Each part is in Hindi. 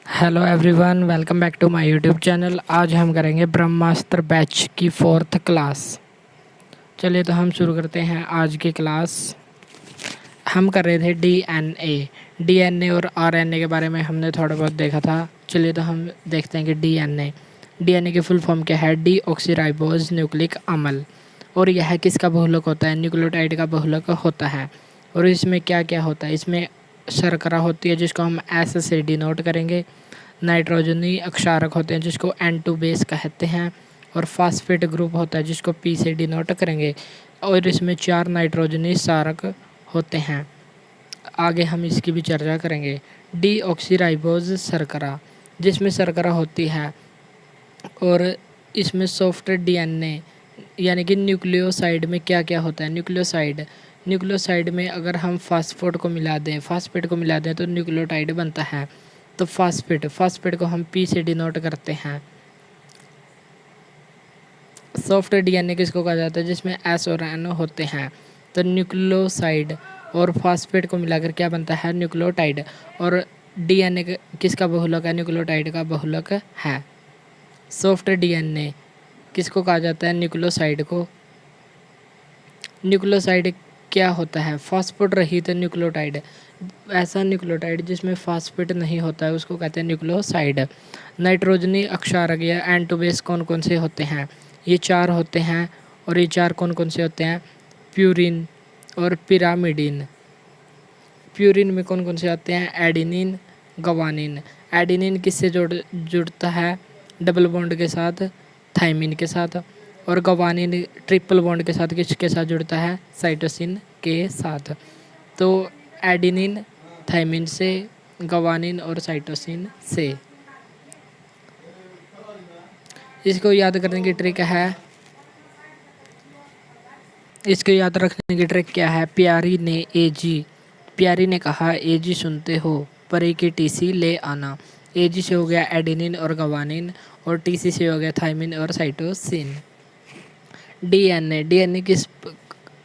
Hello everyone, welcome back to my YouTube channel. आज हम करेंगे ब्रह्मास्त्र बैच की 4th क्लास। चलिए तो हम शुरू करते हैं आज की क्लास। हम कर रहे थे डीएनए और आरएनए के बारे में हमने थोड़ा बहुत देखा था। चलिए तो हम देखते हैं कि डीएनए की फुल फॉर्म क्या है। डीऑक्सीराइबोज न्यूक्लिक अम्ल। और यह किसका बहुलक होता है? न्यूक्लियोटाइड का बहुलक होता है। और इसमें क्या क्या होता है? इसमें शर्करा होती है जिसको हम एस से डिनोट करेंगे। नाइट्रोजनी अक्षारक होते हैं जिसको N2 बेस कहते हैं। और फास्फेट ग्रुप होता है जिसको P से डिनोट करेंगे। और इसमें 4 नाइट्रोजनी क्षारक होते हैं। आगे हम इसकी भी चर्चा करेंगे। डीऑक्सीराइबोज शर्करा, जिसमें शर्करा होती है। और इसमें सॉफ्ट डीएनए यानी कि न्यूक्लियोसाइड में क्या क्या होता है? न्यूक्लियोसाइड में अगर हम फास्फेट को मिला दें तो न्यूक्लियोटाइड बनता है। तो फास्फेट को हम पी से डिनोट करते हैं। सॉफ्ट डीएनए किसको कहा जाता है? जिसमें एस और एन होते हैं। तो न्यूक्लियोसाइड और फास्फेट को मिलाकर क्या बनता है? न्यूक्लियोटाइड। और डीएनए किसका बहुलक है? न्यूक्लियोटाइड का बहुलक है। सॉफ्ट डीएनए किसको कहा जाता है? न्यूक्लियोसाइड को। न्यूक्लियोसाइड क्या होता है? फास्फेट रहित न्यूक्लियोटाइड। ऐसा न्यूक्लियोटाइड जिसमें फास्फेट नहीं होता है उसको कहते हैं न्यूक्लियोसाइड। नाइट्रोजनी अक्षारक या N2 बेस कौन कौन से होते हैं? ये 4 होते हैं। और ये 4 कौन कौन से होते हैं? प्यूरिन और पिरामिडिन। प्यूरिन में कौन कौन से आते हैं? एडिनिन, गवानिन। एडिनिन किससे जुड़ता है? डबल बॉन्ड के साथ, थाइमिन के साथ। और गवानिन ट्रिपल बॉन्ड के साथ किसके साथ जुड़ता है? साइटोसिन के साथ। तो एडिनिन थाइमिन से, गवानिन और साइटोसिन से। इसको याद करने की ट्रिक है। इसको याद रखने की ट्रिक क्या है? प्यारी ने कहा एजी सुनते हो, परी की टीसी ले आना। एजी से हो गया एडिनिन और गवानिन। और टीसी से हो गया थाइमिन और साइटोसिन। डीएनए किस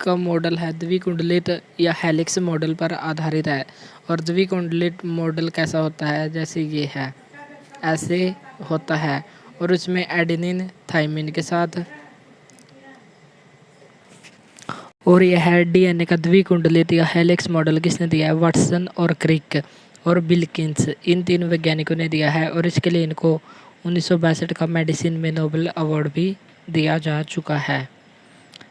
का मॉडल है? द्विकुंडलित या हेलिक्स मॉडल पर आधारित है। और द्विकुंडलित मॉडल कैसा होता है? जैसे ये है, ऐसे होता है। और उसमें एडेनिन थाइमिन के साथ। और यह है डीएनए का द्विकुंडलित या हेलिक्स मॉडल किसने दिया है? वाटसन और क्रिक और विल्किंस, इन 3 वैज्ञानिकों ने दिया है। और इसके लिए इनको 1962 का मेडिसिन में नोबेल अवार्ड भी दिया जा चुका है।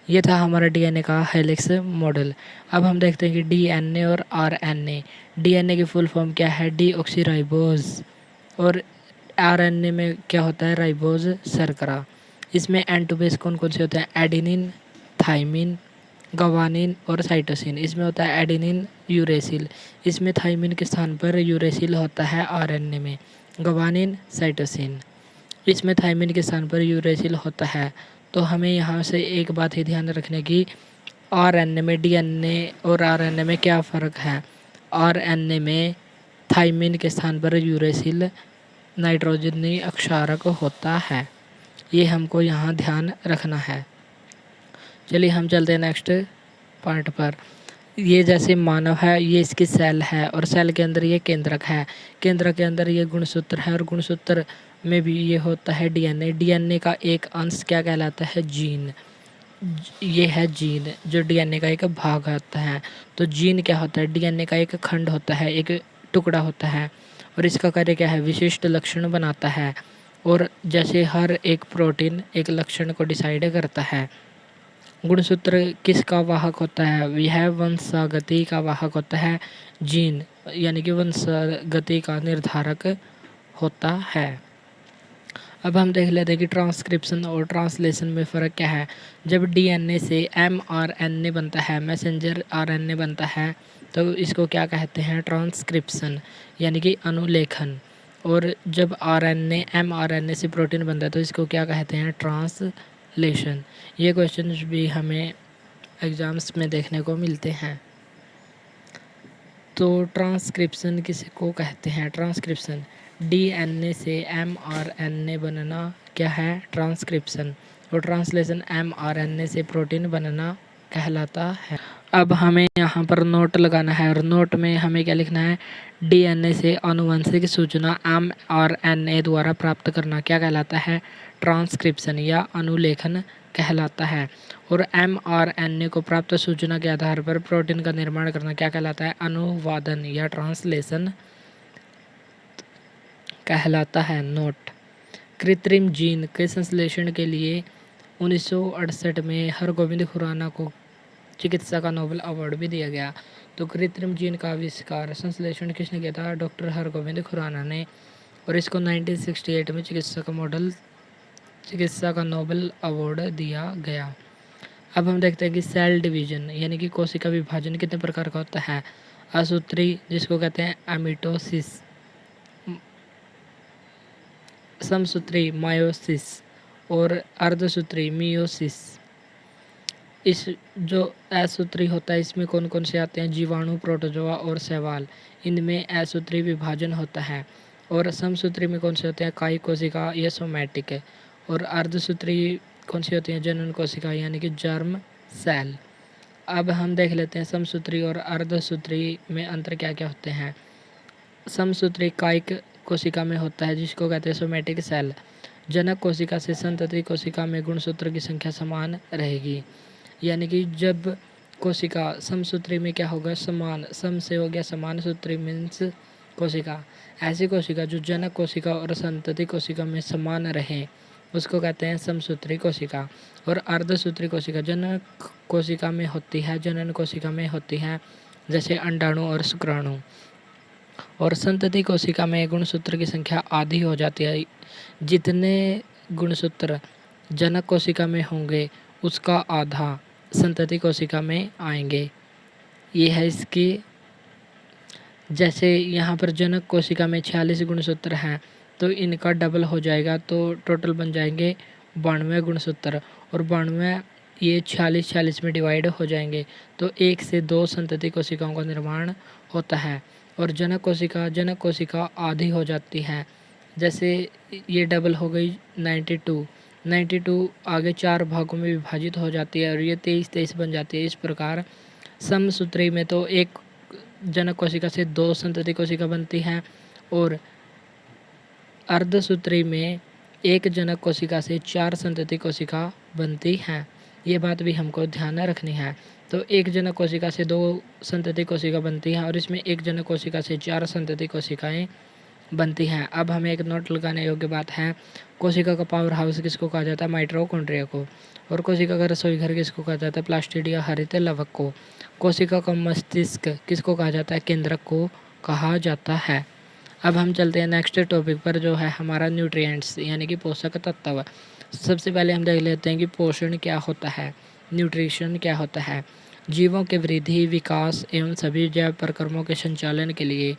ये था हमारा डीएनए का हेलिक्स मॉडल। अब हम देखते हैं कि डीएनए और आरएनए। डीएनए की फुल फॉर्म क्या है? डीऑक्सीराइबोज। और आरएनए में क्या होता है? राइबोज शर्करा। इसमें N2 बेस कौन कौन से होते हैं? एडिनिन, थाइमिन, गवानिन और साइटोसिन। इसमें होता है एडिनिन यूरेसिल। इसमें थाइमिन के स्थान पर यूरेसिल होता है आरएनए में। गवानिन, साइटोसिन। इसमें थाइमिन के स्थान पर यूरेसिल होता है। तो हमें यहाँ से एक बात ही ध्यान रखने की, आरएनए में डीएनए और आरएनए में क्या फ़र्क है? आरएनए में थाइमिन के स्थान पर यूरेसिल नाइट्रोजनी अक्षारक होता है। ये हमको यहाँ ध्यान रखना है। चलिए हम चलते हैं नेक्स्ट पार्ट पर। ये जैसे मानव है, ये इसकी सेल है और सेल के अंदर ये केंद्रक है। केंद्रक के अंदर ये गुणसूत्र है और गुणसूत्र में भी ये होता है डीएनए। डीएनए का एक अंश क्या कहलाता है? जीन। ये है जीन जो डीएनए का एक भाग होता है। तो जीन क्या होता है? डीएनए का एक खंड होता है, एक टुकड़ा होता है। और इसका कार्य क्या है? विशिष्ट लक्षण बनाता है। और जैसे हर एक प्रोटीन एक लक्षण को डिसाइड करता है। गुणसूत्र किसका वाहक होता है? यह वंशागति का वाहक होता है। जीन यानी कि वंशागति का निर्धारक होता है। अब हम देख लेते हैं कि ट्रांसक्रिप्शन और ट्रांसलेशन में फ़र्क क्या है। जब डीएनए से mRNA बनता है, मैसेंजर आरएनए बनता है, तो इसको क्या कहते हैं? ट्रांसक्रिप्शन यानी कि अनुलेखन। और जब आरएनए mRNA से प्रोटीन बनता है तो इसको क्या कहते हैं? ट्रांसलेशन। ये क्वेश्चंस भी हमें एग्ज़ाम्स में देखने को मिलते हैं। तो ट्रांसक्रिप्शन किसको कहते हैं? ट्रांसक्रिप्शन डीएनए से mRNA बनना क्या है? ट्रांसक्रिप्शन। और ट्रांसलेशन mRNA से प्रोटीन बनना कहलाता है। अब हमें यहाँ पर नोट लगाना है और नोट में हमें क्या लिखना है, डीएनए से आनुवंशिक सूचना mRNA द्वारा प्राप्त करना क्या कहलाता है, ट्रांसक्रिप्शन या अनुलेखन कहलाता है। और mRNA को प्राप्त सूचना के आधार पर प्रोटीन का निर्माण करना क्या कहलाता है, अनुवादन या ट्रांसलेशन कहलाता है। नोट, कृत्रिम जीन के संश्लेषण के लिए 1968 में हरगोविंद खुराना को चिकित्सा का नोबेल अवार्ड भी दिया गया। तो कृत्रिम जीन का आविष्कार, संश्लेषण किसने किया था, डॉक्टर हरगोविंद खुराना ने। और इसको 1968 में चिकित्सा का नोबेल अवार्ड दिया गया। अब हम देखते हैं कि सेल डिवीजन यानी कि कोशिका विभाजन कितने प्रकार का होता है। असूत्री जिसको कहते हैं एमिटोसिस, समसूत्री मायोसिस और अर्धसूत्री मियोसिस। इस जो असूत्री होता है इसमें कौन कौन से आते हैं, जीवाणु, प्रोटोजोआ और शैवाल, इनमें असूत्री विभाजन होता है। और समसूत्री में कौन से होते हैं, कायिक कोशिका या सोमैटिक है। और अर्धसूत्री कौन सी होती हैं, जनन कोशिका यानी कि जर्म सेल। अब हम देख लेते हैं समसूत्री और अर्धसूत्री में अंतर क्या क्या होते हैं। समसूत्री कायिक कोशिका में होता है जिसको कहते हैं सोमैटिक सेल। जनक कोशिका से संतति कोशिका में गुणसूत्र की संख्या समान रहेगी, यानी कि जब कोशिका समसूत्री में क्या होगा, समान, सम से हो गया समान, सूत्री मीन्स कोशिका। ऐसी कोशिका जो जनक कोशिका और संतति कोशिका में समान रहे उसको कहते हैं समसूत्री कोशिका। और अर्धसूत्री कोशिका जनक कोशिका में होती है, जनन कोशिका में होती है, जैसे अंडाणु और शुक्राणु। और संतति कोशिका में गुणसूत्र की संख्या आधी हो जाती है, जितने गुणसूत्र जनक कोशिका में होंगे उसका आधा संतति कोशिका में आएंगे। ये है इसकी, जैसे यहाँ पर जनक कोशिका में 46 गुणसूत्र हैं तो इनका डबल हो जाएगा तो टोटल बन जाएंगे 92 गुणसूत्र। और 92 ये 46 में डिवाइड हो जाएंगे तो 1 से 2 संतति कोशिकाओं का निर्माण होता है। और जनक कोशिका आधी हो जाती है, जैसे ये डबल हो गई 92 आगे 4 भागों में विभाजित हो जाती है और ये 23 बन जाती है। इस प्रकार समसूत्री में तो एक जनक कोशिका से 2 संतति कोशिका बनती हैं और अर्धसूत्री में एक जनक कोशिका से 4 संतति कोशिका बनती हैं। ये बात भी हमको ध्यान में रखनी है। तो एक जनक कोशिका से 2 संतति कोशिका बनती हैं और इसमें एक जनक कोशिका से 4 संतति कोशिकाएं बनती हैं। अब हमें एक नोट लगाने योग्य बात है, कोशिका का पावर हाउस किसको कहा जाता है, माइटोकॉन्ड्रिया को। और कोशिका का रसोई घर किसको कहा जाता है, प्लास्टिडिया हरित लवक को। कोशिका का मस्तिष्क किसको कहा जाता है, केंद्रक को कहा जाता है। अब हम चलते हैं नेक्स्ट टॉपिक पर जो है हमारा न्यूट्रिएंट्स यानी कि पोषक तत्व। सबसे पहले हम देख लेते हैं कि पोषण क्या होता है, न्यूट्रिशन क्या होता है। जीवों के वृद्धि, विकास एवं सभी जैव प्रक्रमों के संचालन के लिए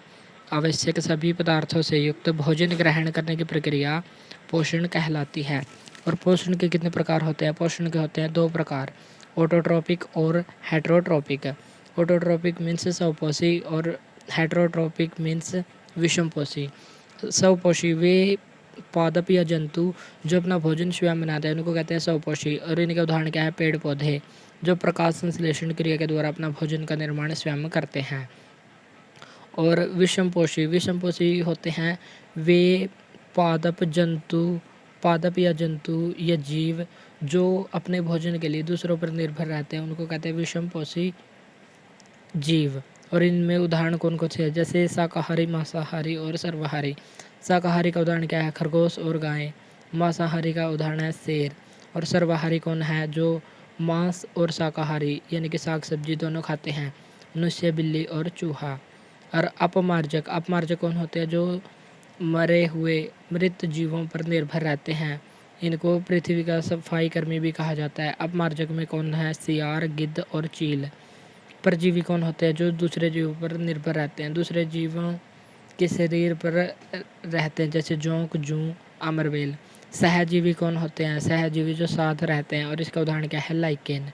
आवश्यक सभी पदार्थों से युक्त भोजन ग्रहण करने की प्रक्रिया पोषण कहलाती है। और पोषण के कितने प्रकार होते हैं, पोषण के होते हैं 2 प्रकार, ऑटोट्रोपिक और हेटरोट्रोपिक। ऑटोट्रोपिक मीन्स स्वपोषी और हेटरोट्रोपिक मीन्स विषमपोषी। स्वपोषी वे पादप या जंतु जो अपना भोजन स्वयं बनाते हैं उनको कहते हैं स्वपोषी। और इनके उदाहरण क्या है, पेड़ पौधे जो प्रकाश संश्लेषण क्रिया के द्वारा अपना भोजन का निर्माण स्वयं करते हैं। और विषमपोषी होते हैं वे पादप या जंतु या जीव जो अपने भोजन के लिए दूसरों पर निर्भर रहते हैं उनको कहते हैं विषमपोषी जीव। और इनमें उदाहरण कौन कौन से हैं, जैसे शाकाहारी, मांसाहारी और सर्वाहारी। शाकाहारी का उदाहरण क्या है, खरगोश और गाय। मांसाहारी का उदाहरण है शेर। और सर्वाहारी कौन है, जो मांस और शाकाहारी यानी कि साग सब्जी दोनों खाते हैं, मनुष्य, बिल्ली और चूहा। और अपमार्जक कौन होते हैं, जो मरे हुए मृत जीवों पर निर्भर रहते हैं, इनको पृथ्वी का सफाई कर्मी भी कहा जाता है। अपमार्जक में कौन है, सियार, गिद्ध और चील। परजीवी कौन होते हैं, जो दूसरे जीवों पर निर्भर रहते हैं, दूसरे जीवों के शरीर पर रहते हैं, जैसे जोंक, जूं, अमरवेल। सहजीवी कौन होते हैं, सहजीवी जो साथ रहते हैं और इसका उदाहरण क्या है, लाइकेन।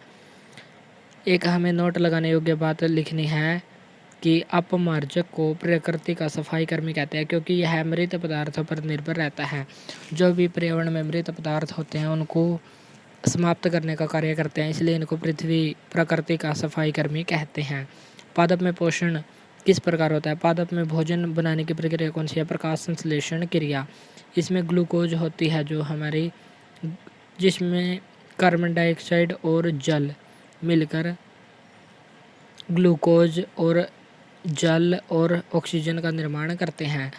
एक हमें नोट लगाने योग्य बात लिखनी है कि अपमार्जक को प्रकृति का सफाई कर्मी कहते हैं क्योंकि यह मृत पदार्थों पर निर्भर रहता है। जो भी पर्यावरण में मृत पदार्थ होते हैं उनको समाप्त करने का कार्य करते हैं, इसलिए इनको पृथ्वी प्रकृति का सफाई कर्मी कहते हैं। पादप में पोषण किस प्रकार होता है? पादप में भोजन बनाने की प्रक्रिया कौन सी है? प्रकाश संश्लेषण क्रिया। इसमें ग्लूकोज होती है जो हमारी, जिसमें कार्बन डाइऑक्साइड और जल मिलकर ग्लूकोज और जल और ऑक्सीजन का निर्माण करते हैं।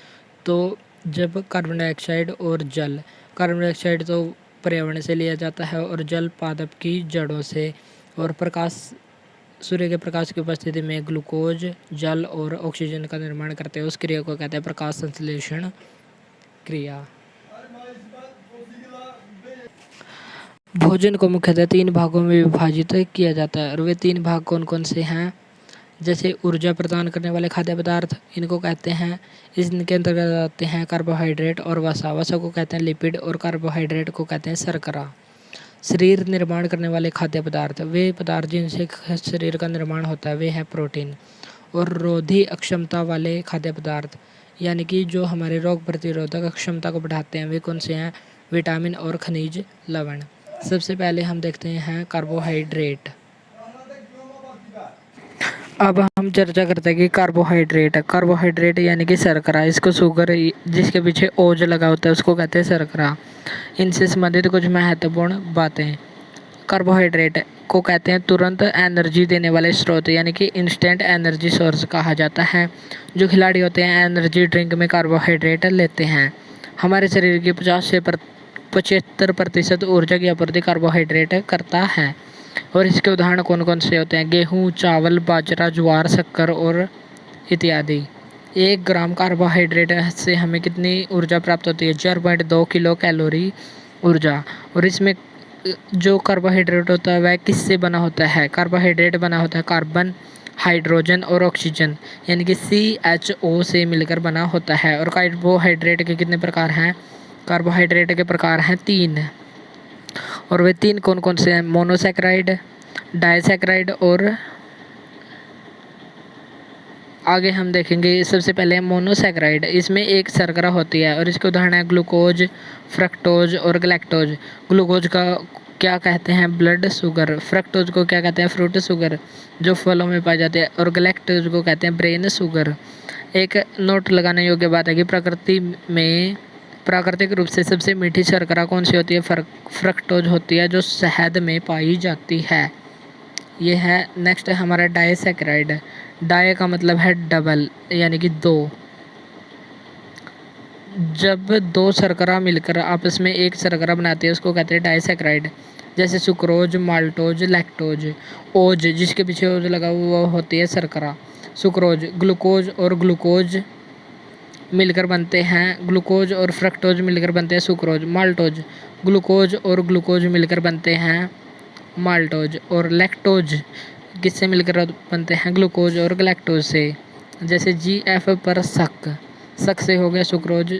तो जब कार्बन डाइऑक्साइड और जल, कार्बन डाइऑक्साइड तो पर्यावरण से लिया जाता है और जल पादप की जड़ों से, और प्रकाश, सूर्य के प्रकाश की उपस्थिति में ग्लूकोज, जल और ऑक्सीजन का निर्माण करते हैं। उस क्रिया को कहते हैं प्रकाश संश्लेषण क्रिया। भोजन को मुख्यतः 3 भागों में विभाजित किया जाता है, और वे 3 भाग कौन कौन से हैं? जैसे ऊर्जा प्रदान करने वाले खाद्य पदार्थ, इनको कहते हैं, इनके अंतर्गत आते हैं कार्बोहाइड्रेट और वसा। वसा को कहते हैं लिपिड और कार्बोहाइड्रेट को कहते हैं शर्करा। शरीर निर्माण करने वाले खाद्य पदार्थ, वे पदार्थ जिनसे शरीर का निर्माण होता है, वे हैं प्रोटीन। और रोधी अक्षमता वाले खाद्य पदार्थ, यानी कि जो हमारे रोग प्रतिरोधक क्षमता को बढ़ाते हैं, वे कौन से हैं? विटामिन और खनिज लवण। सबसे पहले हम देखते हैं कार्बोहाइड्रेट। अब हम चर्चा करते हैं कि कार्बोहाइड्रेट यानी कि शर्करा, इसको शुगर, जिसके पीछे ओज लगा होता है, उसको कहते हैं शर्करा। इनसे संबंधित कुछ महत्वपूर्ण बातें। कार्बोहाइड्रेट को कहते हैं तुरंत एनर्जी देने वाले स्रोत, यानी कि इंस्टेंट एनर्जी सोर्स कहा जाता है। जो खिलाड़ी होते हैं एनर्जी ड्रिंक में कार्बोहाइड्रेट लेते हैं। हमारे शरीर की 50 से 75% ऊर्जा की आपूर्ति कार्बोहाइड्रेट करता है। और इसके उदाहरण कौन कौन से होते हैं? गेहूँ, चावल, बाजरा, ज्वार, शक्कर और इत्यादि। 1 ग्राम कार्बोहाइड्रेट से हमें कितनी ऊर्जा प्राप्त होती है? 4.2 किलो कैलोरी ऊर्जा। और इसमें जो कार्बोहाइड्रेट होता है वह किससे बना होता है? कार्बोहाइड्रेट बना होता है कार्बन, हाइड्रोजन और ऑक्सीजन, यानी कि CHO से मिलकर बना होता है। और कार्बोहाइड्रेट के कितने प्रकार हैं? कार्बोहाइड्रेट के प्रकार हैं 3, और वे 3 कौन कौन से हैं? मोनोसैकेराइड, डाइसैकेराइड और आगे हम देखेंगे। सबसे पहले मोनोसैकेराइड, इसमें एक शर्करा होती है और इसके उदाहरण है ग्लूकोज, फ्रक्टोज और गलैक्टोज। ग्लूकोज का क्या कहते हैं? Blood sugar. फ्रक्टोज को क्या कहते हैं? फ्रूट शुगर, जो फलों में पाए जाते हैं। और गलैक्टोज को कहते हैं ब्रेन शुगर। एक नोट लगाने योग्य बात है कि प्रकृति में प्राकृतिक रूप से सबसे मीठी शर्करा कौन सी होती है? फ्रक्टोज होती है, जो शहद में पाई जाती है। ये है। नेक्स्ट है हमारा डाइसैकेराइड। डाई का मतलब है डबल, यानी कि 2। जब 2 शर्करा मिलकर आपस में एक शर्करा बनाते हैं उसको कहते हैं डाइसैकेराइड। जैसे सुक्रोज, माल्टोज, लैक्टोज। ओज, जिसके पीछे ओज लगा हुआ होती है शर्करा। सुक्रोज, ग्लूकोज और ग्लूकोज मिलकर बनते हैं, ग्लूकोज और फ्रक्टोज मिलकर बनते हैं सुक्रोज। माल्टोज, ग्लूकोज और ग्लूकोज मिलकर बनते हैं माल्टोज। और लैक्टोज किससे मिलकर बनते हैं? ग्लूकोज और गलैक्टोज से। जैसे GF पर शक से हो गया सुक्रोज,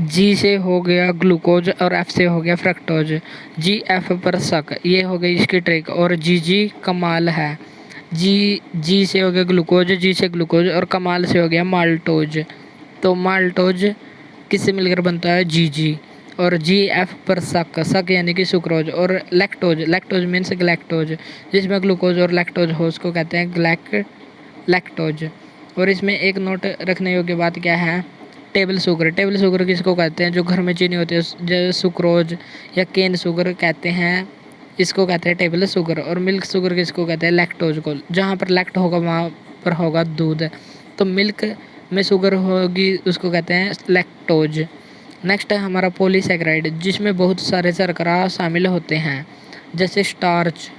जी से हो गया ग्लूकोज और F से हो गया फ्रक्टोज। GF पर शक, ये हो गई इसकी ट्रिक। और GG कमाल है। जी से हो गया ग्लूकोज, जी से ग्लूकोज, और कमाल से हो गया माल्टोज। तो माल्टोज किससे मिलकर बनता है? GG। और GF पर शक यानी कि सुक्रोज। और लैक्टोज मीन्स ग्लैक्टोज, जिसमें ग्लूकोज और लैक्टोज हो उसको कहते हैं लैक्टोज। और इसमें एक नोट रखने योग्य बात क्या है? टेबल शुगर किसको कहते हैं? जो घर में चीनी होती है, जैसे सुक्रोज या केन शुगर कहते हैं, इसको कहते हैं टेबल शुगर। और मिल्क शुगर किसको कहते हैं? लैक्टोज को। जहाँ पर लैक्ट होगा वहाँ पर होगा दूध, तो मिल्क में शुगर होगी उसको कहते हैं लैक्टोज। नेक्स्ट है हमारा पॉलीसैकेराइड, जिसमें बहुत सारे शर्करा शामिल होते हैं, जैसे स्टार्च,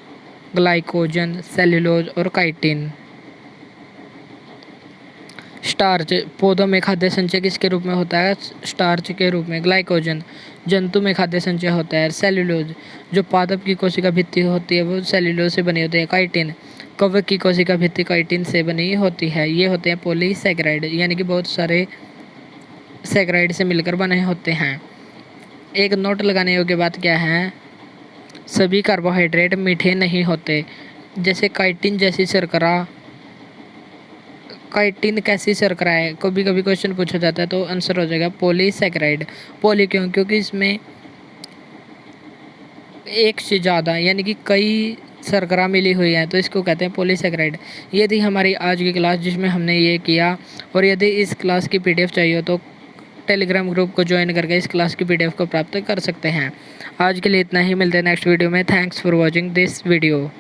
ग्लाइकोजन, सेल्यूलोज और काइटिन। स्टार्च पौधों में खाद्य संचय किसके रूप में होता है? स्टार्च के रूप में। ग्लाइकोजन जंतु में खाद्य संचय होता है। सेल्यूलोज जो पादप की कोशिका भित्ति होती है वो सेल्यूलोज से बनी होती है। काइटिन कवक की कोशिका भित्ति काइटिन से बनी होती है। ये होते हैं पॉलीसैकेराइड, यानी कि बहुत सारे सैकेराइड से मिलकर बने होते हैं। एक नोट लगाने योग्य बात क्या है? सभी कार्बोहाइड्रेट मीठे नहीं होते। जैसे काइटिन जैसी शर्करा, काइटिन कैसी शर्करा है? कभी कभी क्वेश्चन पूछा जाता है तो आंसर हो जाएगा पॉलीसैकेराइड। पॉली क्यों? क्योंकि इसमें एक से ज़्यादा यानी कि कई सरगरा मिली हुई हैं तो इसको कहते हैं पॉलीसेकेराइड। ये थी हमारी आज की क्लास जिसमें हमने ये किया। और यदि इस क्लास की पीडीएफ चाहिए हो तो टेलीग्राम ग्रुप को ज्वाइन करके इस क्लास की पीडीएफ को प्राप्त कर सकते हैं। आज के लिए इतना ही, मिलते हैं नेक्स्ट वीडियो में। Thanks for watching this video.